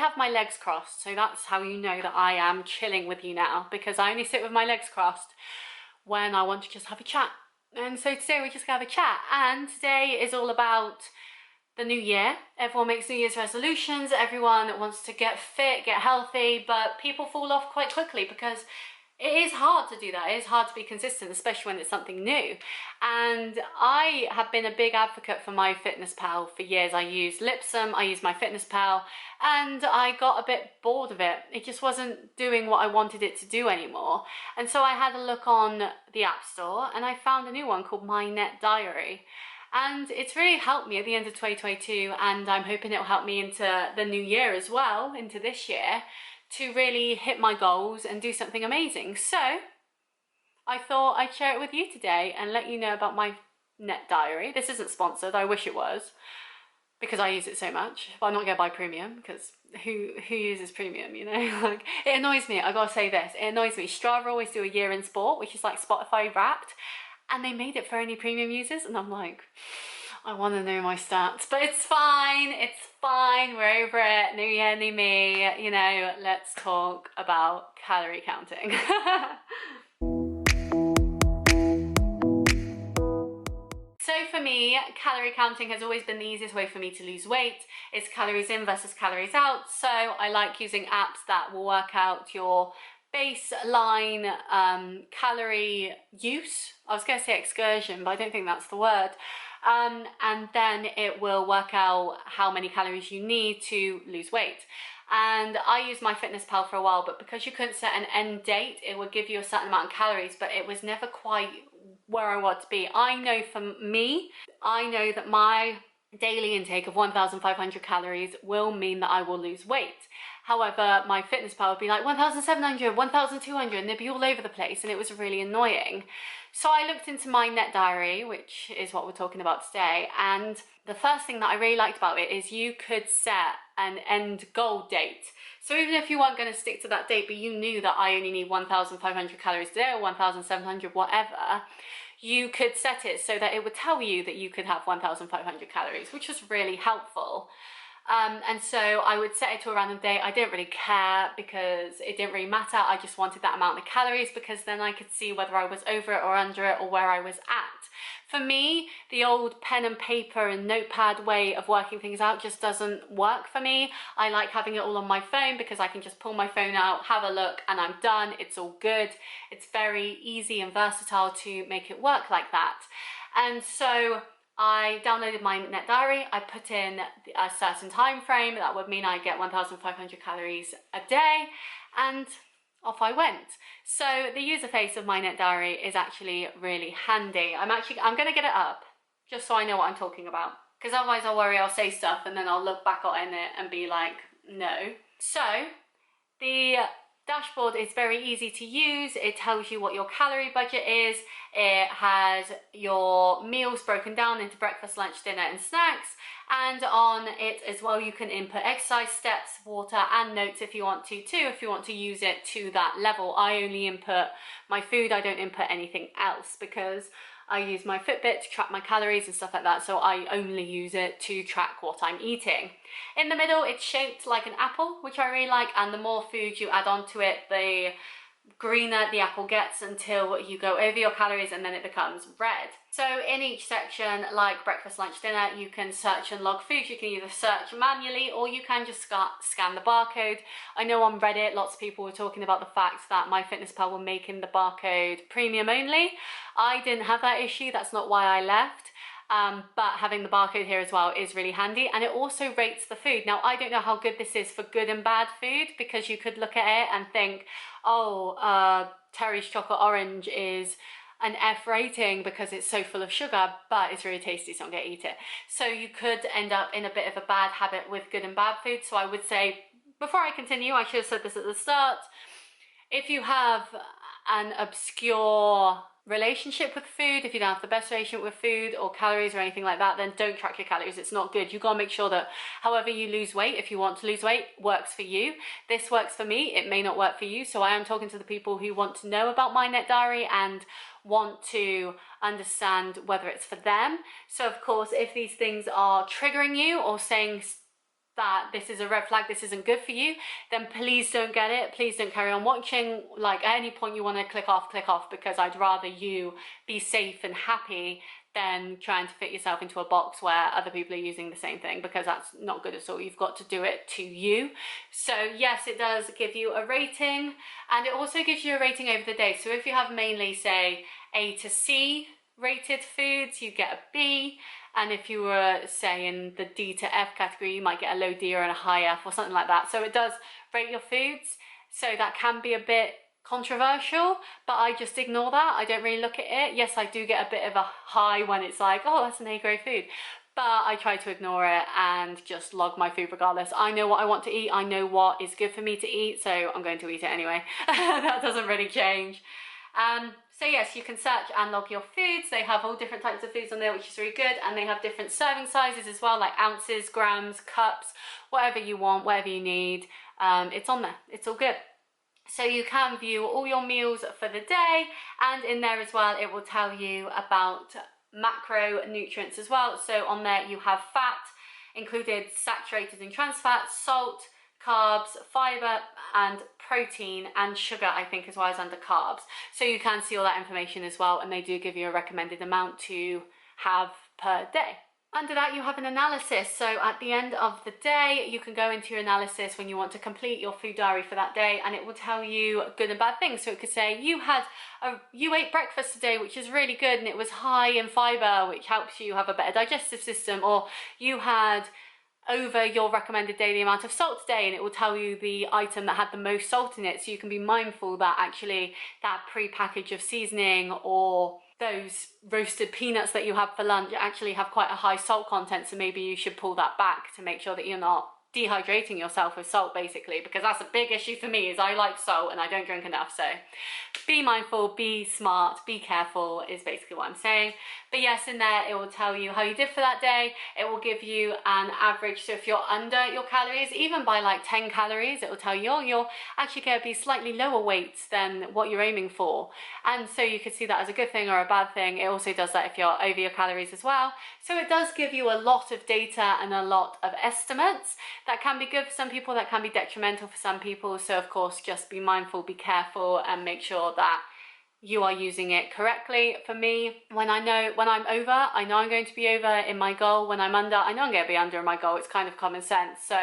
have my legs crossed, so that's how you know that I am chilling with you now, because I only sit with my legs crossed when I want to just have a chat. And so today we're just gonna have a chat, and today is all about the new year. Everyone makes New Year's resolutions, everyone wants to get fit, get healthy, but people fall off quite quickly because it is hard to do that. It is hard to be consistent, especially when it's something new. And I have been a big advocate for MyFitnessPal for years. I used Lipsum, I used MyFitnessPal, and I got a bit bored of it. It just wasn't doing what I wanted it to do anymore. And so I had a look on the App Store and I found a new one called MyNetDiary. And it's really helped me at the end of 2022, and I'm hoping it'll help me into the new year as well, into this year, to really hit my goals and do something amazing. So I thought I'd share it with you today and let you know about my MyNetDiary. This isn't sponsored, I wish it was, because I use it so much. But I'm not gonna buy premium, because who uses premium, you know? Like, it annoys me, I gotta say this, it annoys me. Strava always do a year in sport, which is like Spotify wrapped, and they made it for only premium users, and I'm like, I want to know my stats, but it's fine, we're over it, new year, new me, you know, let's talk about calorie counting. So for me, calorie counting has always been the easiest way for me to lose weight. It's calories in versus calories out, so I like using apps that will work out your baseline calorie use. I was going to say excursion, but I don't think that's the word. And then it will work out how many calories you need to lose weight. And I used MyFitnessPal for a while, but because you couldn't set an end date, it would give you a certain amount of calories, but it was never quite where I want to be. I know for me, I know that my daily intake of 1,500 calories will mean that I will lose weight. However, MyFitnessPal would be like 1,700, 1,200, and they'd be all over the place, and it was really annoying. So I looked into MyNetDiary, which is what we're talking about today, and the first thing that I really liked about it is you could set an end goal date. So even if you weren't going to stick to that date, but you knew that I only need 1,500 calories a day or 1,700, whatever, you could set it so that it would tell you that you could have 1,500 calories, which was really helpful. And so I would set it to a random date. I didn't really care because it didn't really matter. I just wanted that amount of calories because then I could see whether I was over it or under it or where I was at. For me, the old pen and paper and notepad way of working things out just doesn't work for me. I like having it all on my phone because I can just pull my phone out, have a look, and I'm done. It's all good. It's very easy and versatile to make it work like that. And so I downloaded my MyNetDiary, I put in a certain time frame, that would mean I get 1,500 calories a day, and off I went. So the user face of MyNetDiary is actually really handy. I'm gonna get it up, just so I know what I'm talking about, because otherwise I'll worry I'll say stuff and then I'll look back on it and be like, no. So the dashboard is very easy to use. It tells you what your calorie budget is. It has your meals broken down into breakfast, lunch, dinner, and snacks. And on it as well, you can input exercise steps, water, and notes if you want to too, if you want to use it to that level. I only input my food. I don't input anything else because I use my Fitbit to track my calories and stuff like that, so I only use it to track what I'm eating. In the middle, it's shaped like an apple, which I really like, and the more food you add onto it, the greener the apple gets until you go over your calories and then it becomes red. So in each section, like breakfast, lunch, dinner, you can search and log food. You can either search manually or you can just scan the barcode. I know on Reddit lots of people were talking about the fact that MyFitnessPal were making the barcode premium only. I didn't have that issue, that's not why I left. But having the barcode here as well is really handy, and it also rates the food. Now I don't know how good this is for good and bad food, because you could look at it and think, oh, Terry's chocolate orange is an F rating because it's so full of sugar, but it's really tasty, so I'm gonna eat it. So you could end up in a bit of a bad habit with good and bad food. So I would say, before I continue, I should have said this at the start, if you have an obscure relationship with food, if you don't have the best relationship with food or calories or anything like that, then don't track your calories. It's not good. You gotta make sure that however you lose weight, if you want to lose weight, works for you. This works for me, it may not work for you. So I am talking to the people who want to know about MyNetDiary and want to understand whether it's for them. So of course, if these things are triggering you or saying that this is a red flag, this isn't good for you, then please don't get it. Please don't carry on watching. Like, at any point you want to click off, because I'd rather you be safe and happy than trying to fit yourself into a box where other people are using the same thing, because that's not good at all. You've got to do it to you. So yes, it does give you a rating, and it also gives you a rating over the day. So if you have mainly, say, A to C rated foods, you get a B. And if you were, say, in the D to F category, you might get a low D or a high F or something like that. So it does rate your foods. So that can be a bit controversial, but I just ignore that. I don't really look at it. Yes, I do get a bit of a high when it's like, oh, that's an A grade food. But I try to ignore it and just log my food regardless. I know what I want to eat. I know what is good for me to eat. So I'm going to eat it anyway. That doesn't really change. So yes, you can search and log your foods. They have all different types of foods on there, which is really good. And they have different serving sizes as well, like ounces, grams, cups, whatever you want, whatever you need. It's on there. It's all good. So you can view all your meals for the day, and in there as well, it will tell you about macronutrients as well. So on there you have fat, included saturated and trans fats, salt, carbs, fiber, and protein, and sugar, I think, as well as under carbs. So you can see all that information as well, and they do give you a recommended amount to have per day. Under that, you have an analysis. So at the end of the day, you can go into your analysis when you want to complete your food diary for that day, and it will tell you good and bad things. So it could say you ate breakfast today, which is really good, and it was high in fiber, which helps you have a better digestive system, or you had over your recommended daily amount of salt today, and it will tell you the item that had the most salt in it. So you can be mindful that actually that pre-package of seasoning or those roasted peanuts that you have for lunch actually have quite a high salt content, so maybe you should pull that back to make sure that you're not dehydrating yourself with salt, basically, because that's a big issue for me, is I like salt and I don't drink enough. So be mindful, be smart, be careful is basically what I'm saying. But yes, in there it will tell you how you did for that day. It will give you an average. So if you're under your calories, even by like 10 calories, it will tell you, oh, you're actually going to be slightly lower weight than what you're aiming for. And so you could see that as a good thing or a bad thing. It also does that if you're over your calories as well. So it does give you a lot of data and a lot of estimates. That can be good for some people, that can be detrimental for some people. So of course, just be mindful, be careful, and make sure that you are using it correctly. For me, when I'm over, I know I'm going to be over in my goal. When I'm under, I know I'm going to be under in my goal. It's kind of common sense. So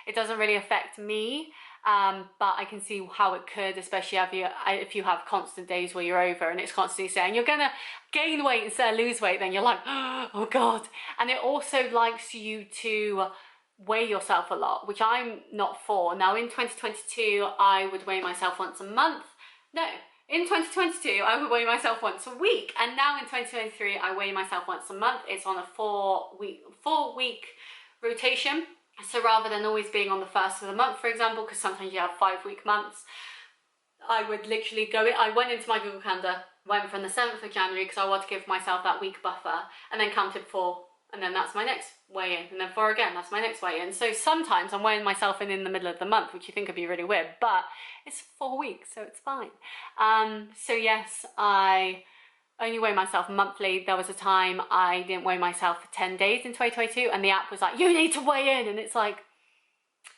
it doesn't really affect me. But I can see how it could, especially if you have constant days where you're over and it's constantly saying you're gonna gain weight instead of lose weight, then you're like, oh God. And it also likes you to weigh yourself a lot, which I'm not for. Now in 2022, I would weigh myself once a month. No, in 2022, I would weigh myself once a week. And now in 2023, I weigh myself once a month. It's on a four week rotation. So rather than always being on the first of the month, for example, because sometimes you have 5-week months, I would literally go in. I went into my Google Calendar, went from the 7th of January because I want to give myself that week buffer, and then counted 4, and then that's my next weigh-in, and then 4 again, that's my next weigh-in. So sometimes I'm weighing myself in the middle of the month, which you think would be really weird, but it's 4 weeks, so it's fine. So yes, I only weigh myself monthly. There was a time I didn't weigh myself for 10 days in 2022, and the app was like, you need to weigh in, and it's like,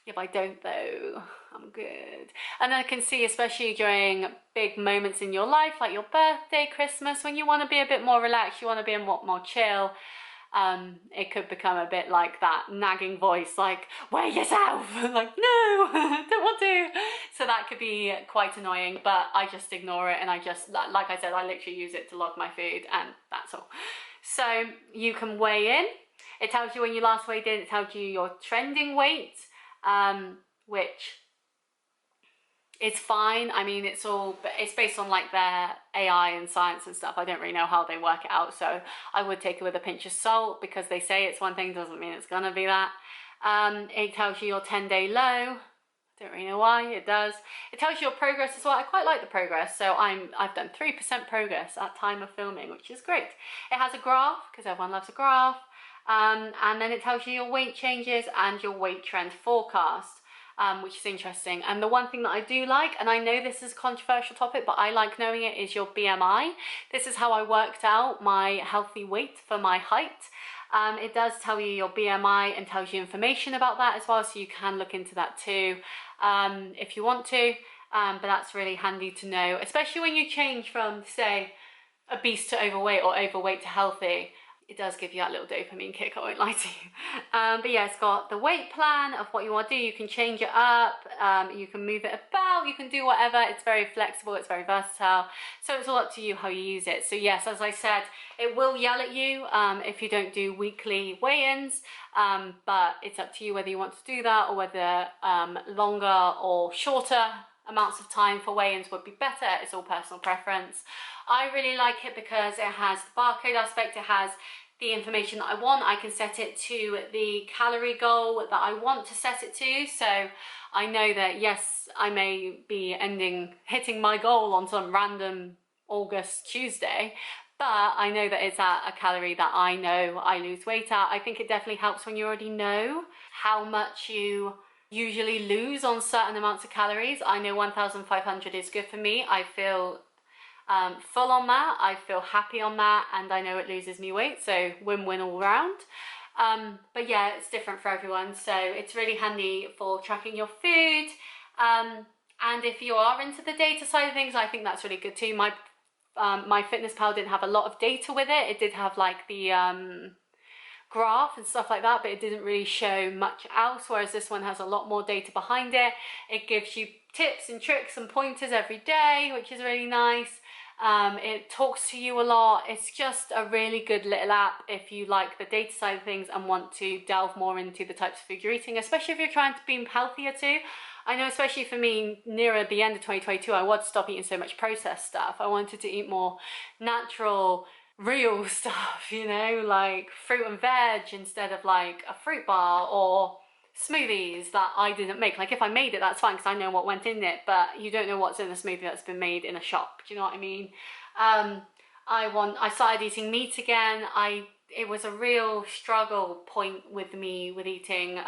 yeah, but I don't though, I'm good. And I can see, especially during big moments in your life, like your birthday, Christmas, when you want to be a bit more relaxed, you want to be a lot more chill, it could become a bit like that nagging voice, like, weigh yourself, like, no, don't want to. So that could be quite annoying, but I just ignore it, and I just, like I said, I literally use it to log my food, and that's all. So you can weigh in. It tells you when you last weighed in. It tells you your trending weight, which is fine. I mean, it's based on like their AI and science and stuff. I don't really know how they work it out, so I would take it with a pinch of salt, because they say it's one thing doesn't mean it's gonna be that. It tells you your 10-day low. Don't really know why, it does. It tells you your progress as well. I quite like the progress. So I've done 3% progress at time of filming, which is great. It has a graph, because everyone loves a graph. And then it tells you your weight changes and your weight trend forecast. Which is interesting. And the one thing that I do like, and I know this is a controversial topic, but I like knowing it, is your BMI. This is how I worked out my healthy weight for my height. It does tell you your BMI and tells you information about that as well, so you can look into that too if you want to. But that's really handy to know, especially when you change from, say, obese to overweight or overweight to healthy. It does give you that little dopamine kick, I won't lie to you. But yeah, it's got the weight plan of what you want to do. You can change it up, you can move it about, you can do whatever. It's very flexible, it's very versatile. So it's all up to you how you use it. So yes, as I said, it will yell at you if you don't do weekly weigh-ins, but it's up to you whether you want to do that or whether longer or shorter amounts of time for weigh-ins would be better. It's all personal preference. I really like it because it has the barcode aspect, it has the information that I want. I can set it to the calorie goal that I want to set it to, so I know that yes, I may be hitting my goal on some random August Tuesday, but I know that it's at a calorie that I know I lose weight at. I think it definitely helps when you already know how much you usually lose on certain amounts of calories. I know 1,500 is good for me. I feel full on that, I feel happy on that, and I know it loses me weight, so win-win all round. But yeah, it's different for everyone, so it's really handy for tracking your food. And if you are into the data side of things, I think that's really good too. My MyFitnessPal didn't have a lot of data with it. It did have like the graph and stuff like that, but it didn't really show much else, whereas this one has a lot more data behind it. It gives you tips and tricks and pointers every day, which is really nice. It talks to you a lot. It's just a really good little app if you like the data side of things and want to delve more into the types of food you're eating, especially if you're trying to be healthier too. I know, especially for me, nearer the end of 2022, I wanted to stop eating so much processed stuff. I wanted to eat more natural, real stuff, you know, like fruit and veg instead of like a fruit bar or smoothies that I didn't make. Like if I made it, that's fine because I know what went in it, but you don't know what's in a smoothie that's been made in a shop. Do you know what I mean? I started eating meat again. It was a real struggle point with me with eating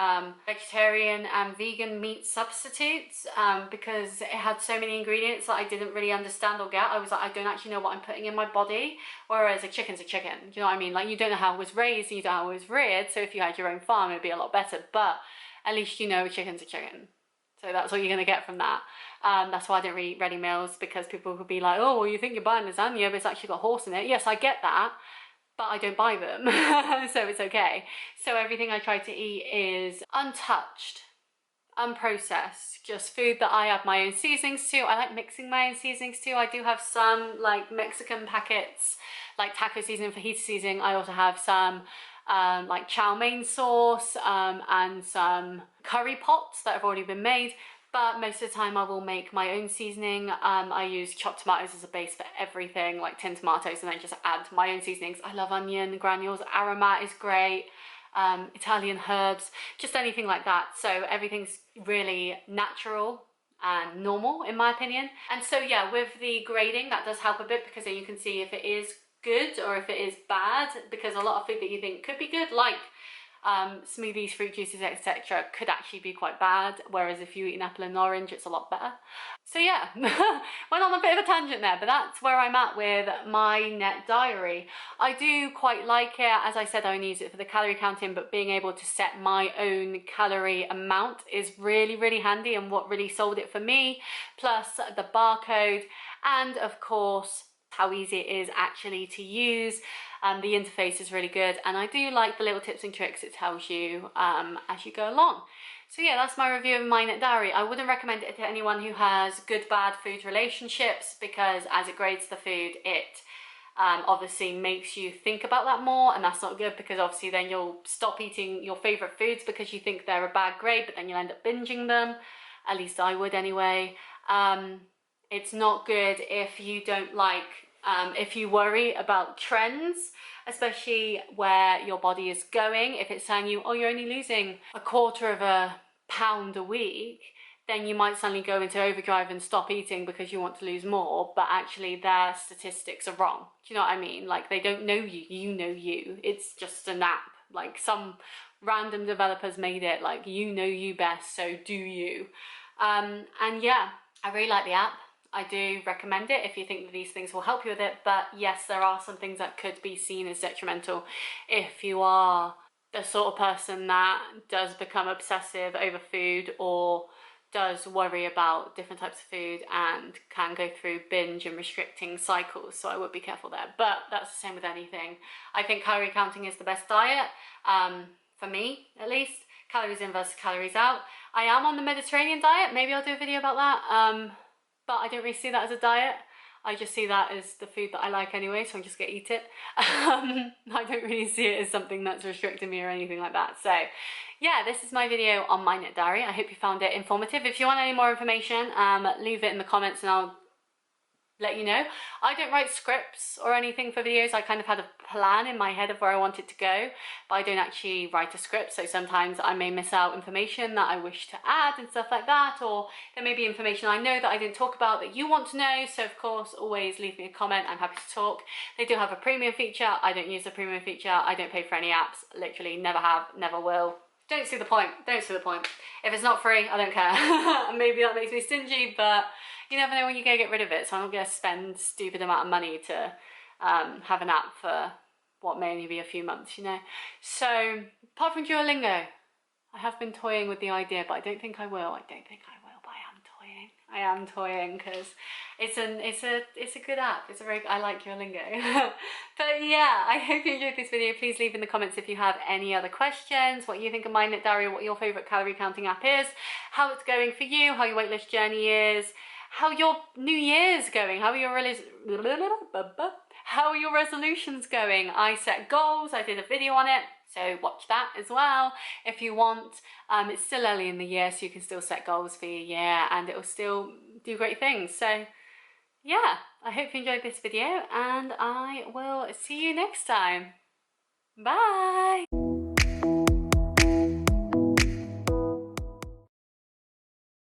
vegetarian and vegan meat substitutes because it had so many ingredients that I didn't really understand or get. I was like, I don't actually know what I'm putting in my body, whereas a chicken's a chicken. Do you know what I mean? Like you don't know how it was raised and you don't know how it was reared, so if you had your own farm it'd be a lot better, but at least you know a chicken's a chicken. So that's what you're going to get from that. That's why I didn't really eat ready meals, because people could be like, oh, well, you think you're buying lasagna, but it's actually got a horse in it. Yes, I get that, but I don't buy them, so it's okay. So everything I try to eat is untouched, unprocessed, just food that I add my own seasonings to. I like mixing my own seasonings too. I do have some like Mexican packets, like taco seasoning, fajita seasoning. I also have some like chow mein sauce and some curry pots that have already been made, but most of the time I will make my own seasoning. I use chopped tomatoes as a base for everything, like tinned tomatoes, and then just add my own seasonings. I love onion granules, aromat is great, Italian herbs, just anything like that. So everything's really natural and normal in my opinion. And so yeah, with the grading that does help a bit, because then you can see if it is good or if it is bad, because a lot of food that you think could be good, like smoothies, fruit juices, etc., could actually be quite bad, whereas if you eat an apple and an orange, it's a lot better. So yeah, went on a bit of a tangent there, but that's where I'm at with MyNetDiary. I do quite like it. As I said, I only use it for the calorie counting, but being able to set my own calorie amount is really, really handy, and what really sold it for me, plus the barcode, and of course how easy it is actually to use. The interface is really good, and I do like the little tips and tricks it tells you as you go along. So yeah, that's my review of MyNetDiary. I wouldn't recommend it to anyone who has good bad food relationships, because as it grades the food, it obviously makes you think about that more, and that's not good, because obviously then you'll stop eating your favorite foods because you think they're a bad grade, but then you'll end up binging them. At least I would anyway. It's not good if you don't like, if you worry about trends, especially where your body is going. If it's telling you, oh, you're only losing a quarter of a pound a week, then you might suddenly go into overdrive and stop eating because you want to lose more, but actually their statistics are wrong. Do you know what I mean? Like, they don't know you, you know you. It's just an app. Like, some random developers made it like, you know you best, so do you. And yeah, I really like the app. I do recommend it if you think that these things will help you with it, but yes, there are some things that could be seen as detrimental if you are the sort of person that does become obsessive over food or does worry about different types of food and can go through binge and restricting cycles. So I would be careful there, but that's the same with anything. I think calorie counting is the best diet, for me at least. Calories in versus calories out. I am on the Mediterranean diet. Maybe I'll do a video about that, but I don't really see that as a diet. I just see that as the food that I like anyway, so I'm just gonna eat it. I don't really see it as something that's restricting me or anything like that. So yeah, this is my video on MyNetDiary. I hope you found it informative. If you want any more information, leave it in the comments and I'll let you know. I don't write scripts or anything for videos. I kind of had a plan in my head of where I wanted to go, but I don't actually write a script, so sometimes I may miss out information that I wish to add and stuff like that, or there may be information I know that I didn't talk about that you want to know. So of course, always leave me a comment. I'm happy to talk. They do have a premium feature. I don't use the premium feature. I don't pay for any apps. Literally never have, never will. Don't see the point. Don't see the point. If it's not free, I don't care. Maybe that makes me stingy, but you never know when you go get rid of it. So I'm not going to spend a stupid amount of money to have an app for what may only be a few months, you know. So apart from Duolingo, I have been toying with the idea, but I don't think I will. I don't think I will, but I am toying. I am toying because it's a good app. I like Duolingo. But yeah, I hope you enjoyed this video. Please leave in the comments if you have any other questions, what you think of MyNetDiary, what your favorite calorie counting app is, how it's going for you, how your weight loss journey is, how your New Year's going, how are your resolutions going. I set goals. I did a video on it, so watch that as well if you want. It's still early in the year, so you can still set goals for your year and it will still do great things. So yeah, I hope you enjoyed this video and I will see you next time. Bye!